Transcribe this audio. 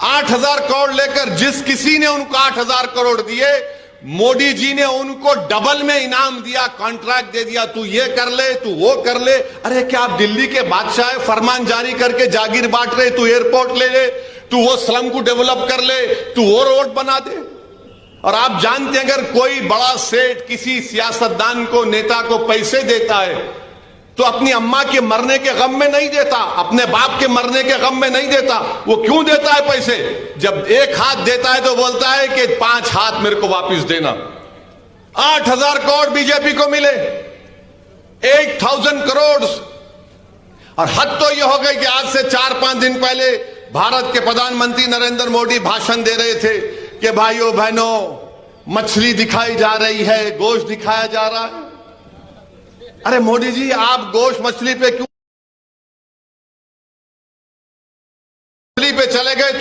8,000 करोड़ लेकर जिस किसी ने उनको 8,000 करोड़ दिए, मोदी जी ने उनको डबल में इनाम दिया, कॉन्ट्रैक्ट दे दिया, तू ये कर ले, तू वो कर ले। अरे क्या आप दिल्ली के बादशाह है? फरमान जारी करके जागीर बांट रहे, तू एयरपोर्ट ले ले, तू वो स्लम को डेवलप कर ले, तू वो रोड बना दे। और आप जानते हैं अगर कोई बड़ा सेठ किसी सियासतदान को, नेता को पैसे देता है तो अपनी अम्मा के मरने के गम में नहीं देता, अपने बाप के मरने के गम में नहीं देता। वो क्यों देता है पैसे? जब एक हाथ देता है तो बोलता है कि 5 हाथ मेरे को वापस देना। 8,000 करोड़ बीजेपी को मिले, 8,000 करोड़। और हद तो यह हो गई कि आज से 4-5 दिन पहले भारत के प्रधानमंत्री नरेंद्र मोदी भाषण दे रहे थे कि भाइयों बहनों मछली दिखाई जा रही है, गोश्त दिखाया जा रहा है। अरे मोदी जी, आप गोश्त मछली पे क्यों चले गए?